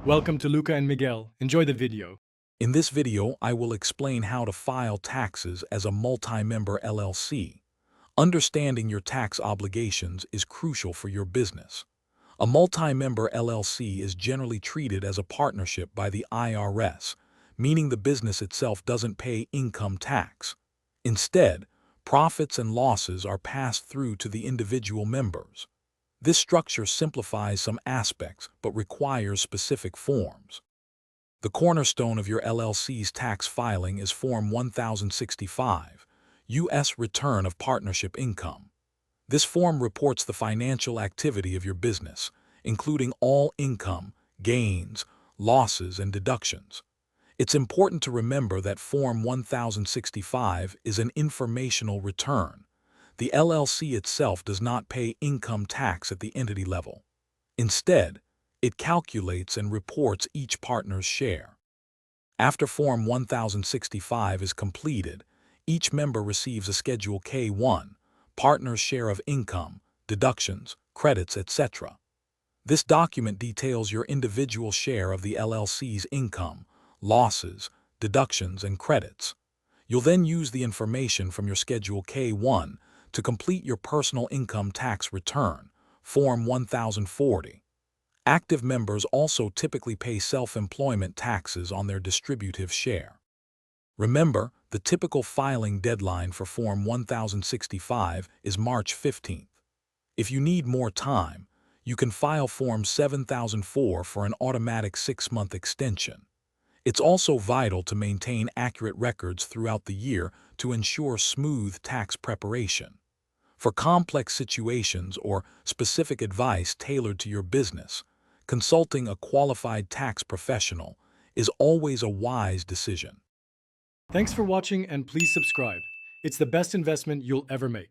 Welcome to Luca and Miguel. Enjoy the video. In this video, I will explain how to file taxes as a multi-member LLC. Understanding your tax obligations is crucial for your business. A multi-member LLC is generally treated as a partnership by the IRS, meaning the business itself doesn't pay income tax. Instead, profits and losses are passed through to the individual members. This structure simplifies some aspects but requires specific forms. The cornerstone of your LLC's tax filing is Form 1065, U.S. Return of Partnership Income. This form reports the financial activity of your business, including all income, gains, losses, and deductions. It's important to remember that Form 1065 is an informational return. The LLC itself does not pay income tax at the entity level. Instead, it calculates and reports each partner's share. After Form 1065 is completed, each member receives a Schedule K-1, partner's share of income, deductions, credits, etc. This document details your individual share of the LLC's income, losses, deductions, and credits. You'll then use the information from your Schedule K-1 to complete your personal income tax return, Form 1040. Active members also typically pay self-employment taxes on their distributive share. Remember, the typical filing deadline for Form 1065 is March 15th. If you need more time, you can file Form 7004 for an automatic 6-month extension. It's also vital to maintain accurate records throughout the year to ensure smooth tax preparation. For complex situations or specific advice tailored to your business, consulting a qualified tax professional is always a wise decision. Thanks for watching and please subscribe. It's the best investment you'll ever make.